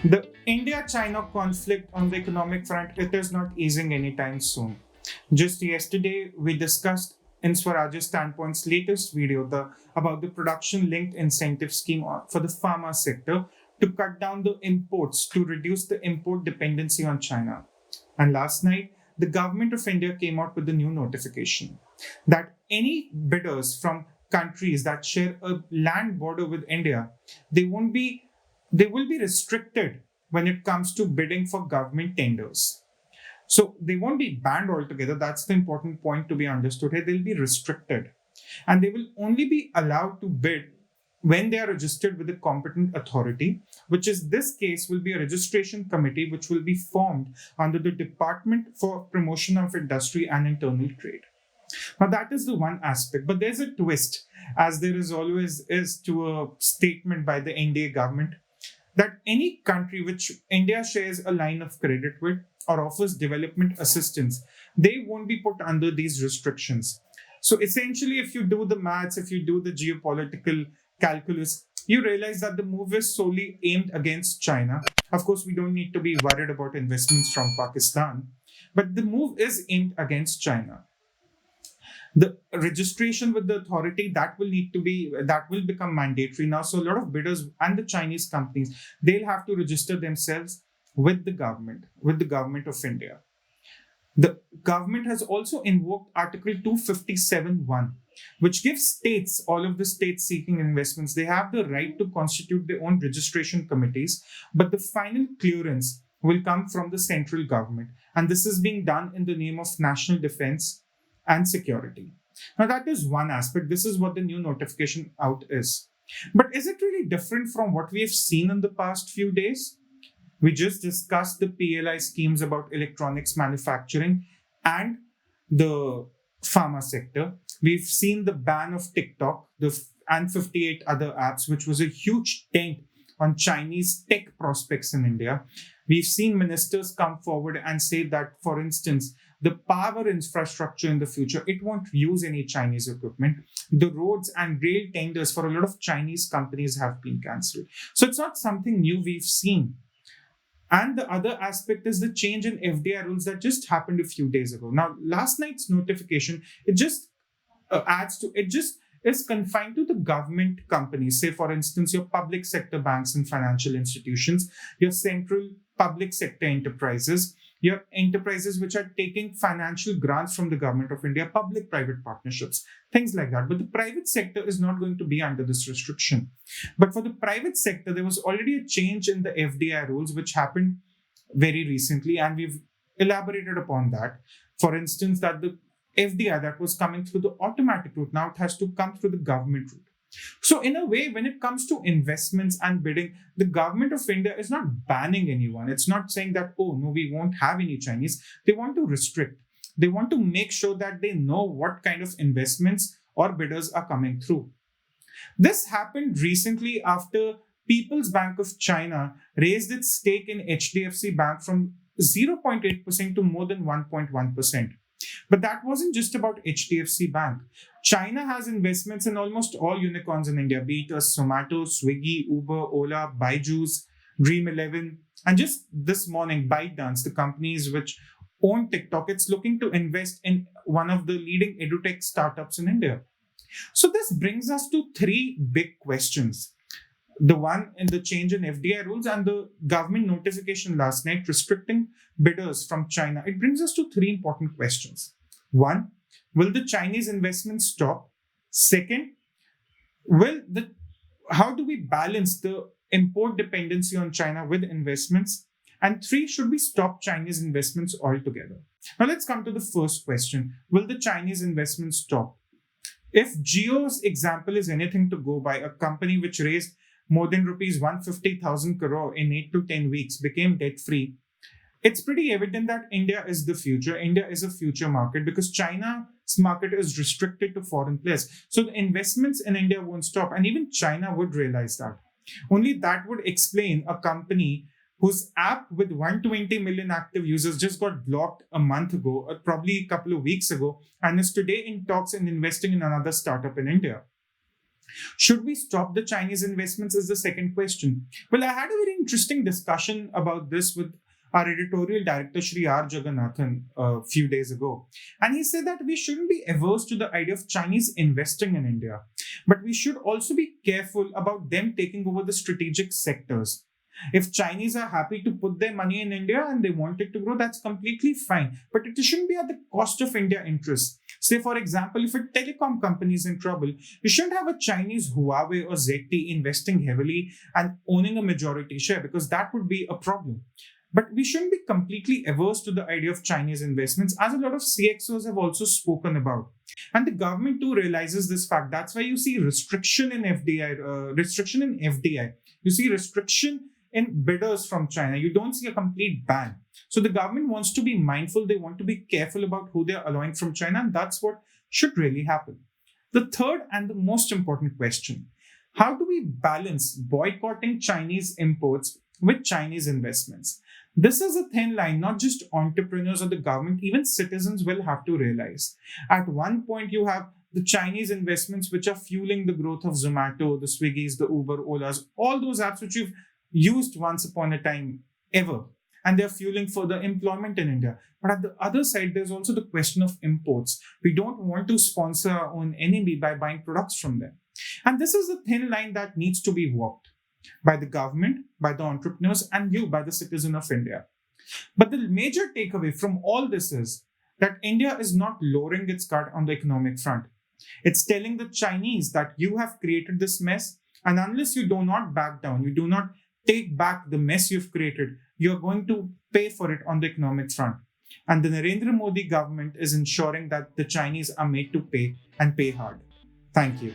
The India-China conflict on the economic front, it is not easing anytime soon. Just yesterday, we discussed in Swarajya Standpoint's latest video about the production-linked incentive scheme for the pharma sector to cut down the imports to reduce the import dependency on China. And last night, the government of India came out with a new notification that any bidders from countries that share a land border with India, they won't be they will be restricted when it comes to bidding for government tenders. So they won't be banned altogether. That's the important point to be understood here. They'll be restricted. And they will only be allowed to bid when they are registered with a competent authority, which is this case will be a registration committee which will be formed under the Department for Promotion of Industry and Internal Trade. Now that is the one aspect, but there's a twist, as there is always is to a statement by the NDA government that any country which India shares a line of credit with or offers development assistance, they won't be put under these restrictions. So essentially, if you do the maths, if you do the geopolitical calculus, you realize that the move is solely aimed against China. Of course, we don't need to be worried about investments from Pakistan, but the move is aimed against China. The registration with the authority that will become mandatory now. So a lot of bidders and the Chinese companies, they'll have to register themselves with the government of India. The government has also invoked Article 257(1), which gives states, all of the states seeking investments, they have the right to constitute their own registration committees, but the final clearance will come from the central government. And this is being done in the name of national defense and security. Now, that is one aspect. This is what the new notification out is. But is it really different from what we have seen in the past few days? We just discussed the PLI schemes about electronics manufacturing and the pharma sector. We've seen the ban of TikTok and 58 other apps, which was a huge dent on Chinese tech prospects in India. We've seen ministers come forward and say that, for instance, the power infrastructure in the future, it won't use any Chinese equipment. The roads and rail tenders for a lot of Chinese companies have been cancelled. So it's not something new we've seen. And the other aspect is the change in FDI rules that just happened a few days ago. Now, last night's notification, it just is confined to the government companies. Say, for instance, your public sector banks and financial institutions, your central public sector enterprises, your enterprises which are taking financial grants from the government of India, public-private partnerships, things like that. But the private sector is not going to be under this restriction. But for the private sector, there was already a change in the FDI rules, which happened very recently, and we've elaborated upon that. For instance, that the FDI that was coming through the automatic route, now it has to come through the government route. So in a way, when it comes to investments and bidding, the government of India is not banning anyone. It's not saying that, oh, no, we won't have any Chinese. They want to restrict. They want to make sure that they know what kind of investments or bidders are coming through. This happened recently after People's Bank of China raised its stake in HDFC Bank from 0.8% to more than 1.1%. But that wasn't just about HDFC Bank. China has investments in almost all unicorns in India, be it Zomato, Swiggy, Uber, Ola, Byju's, Dream11, and just this morning, ByteDance, the companies which own TikTok, it's looking to invest in one of the leading edutech startups in India. So this brings us to three big questions. The one in the change in FDI rules and the government notification last night restricting bidders from China. It brings us to three important questions. One, will the Chinese investments stop? Second, how do we balance the import dependency on China with investments? And three, should we stop Chinese investments altogether? Now let's come to the first question. Will the Chinese investments stop? If Jio's example is anything to go by, a company which raised more than rupees 150,000 crore in 8 to 10 weeks, became debt-free, it's pretty evident that India is the future. India is a future market because China's market is restricted to foreign players. So the investments in India won't stop. And even China would realize that. Only that would explain a company whose app with 120 million active users just got blocked a month ago, or probably a couple of weeks ago, and is today in talks and investing in another startup in India. Should we stop the Chinese investments is the second question. Well, I had a very interesting discussion about this with our editorial director, Shri R. Jagannathan, a few days ago. And he said that we shouldn't be averse to the idea of Chinese investing in India, but we should also be careful about them taking over the strategic sectors. If Chinese are happy to put their money in India and they want it to grow, that's completely fine. But it shouldn't be at the cost of India interests. Say, for example, if a telecom company is in trouble, you shouldn't have a Chinese Huawei or ZTE investing heavily and owning a majority share, because that would be a problem. But we shouldn't be completely averse to the idea of Chinese investments, as a lot of CXOs have also spoken about. And the government too realizes this fact. That's why you see restriction in FDI. You see restriction in bidders from China. You don't see a complete ban. So the government wants to be mindful. They want to be careful about who they're allowing from China, and that's what should really happen. The third and the most important question: how do we balance boycotting Chinese imports with Chinese investments? This is a thin line, not just entrepreneurs or the government, even citizens will have to realize. At one point, you have the Chinese investments which are fueling the growth of Zomato, the Swiggies, the Uber, Olas, all those apps which you've used once upon a time ever. And they're fueling further employment in India. But at the other side, there's also the question of imports. We don't want to sponsor our own enemy by buying products from them. And this is the thin line that needs to be walked by the government, by the entrepreneurs, and you, by the citizen of India. But the major takeaway from all this is that India is not lowering its guard on the economic front. It's telling the Chinese that you have created this mess, and unless you do not back down, you do not take back the mess you've created, you're going to pay for it on the economic front. And the Narendra Modi government is ensuring that the Chinese are made to pay and pay hard. Thank you.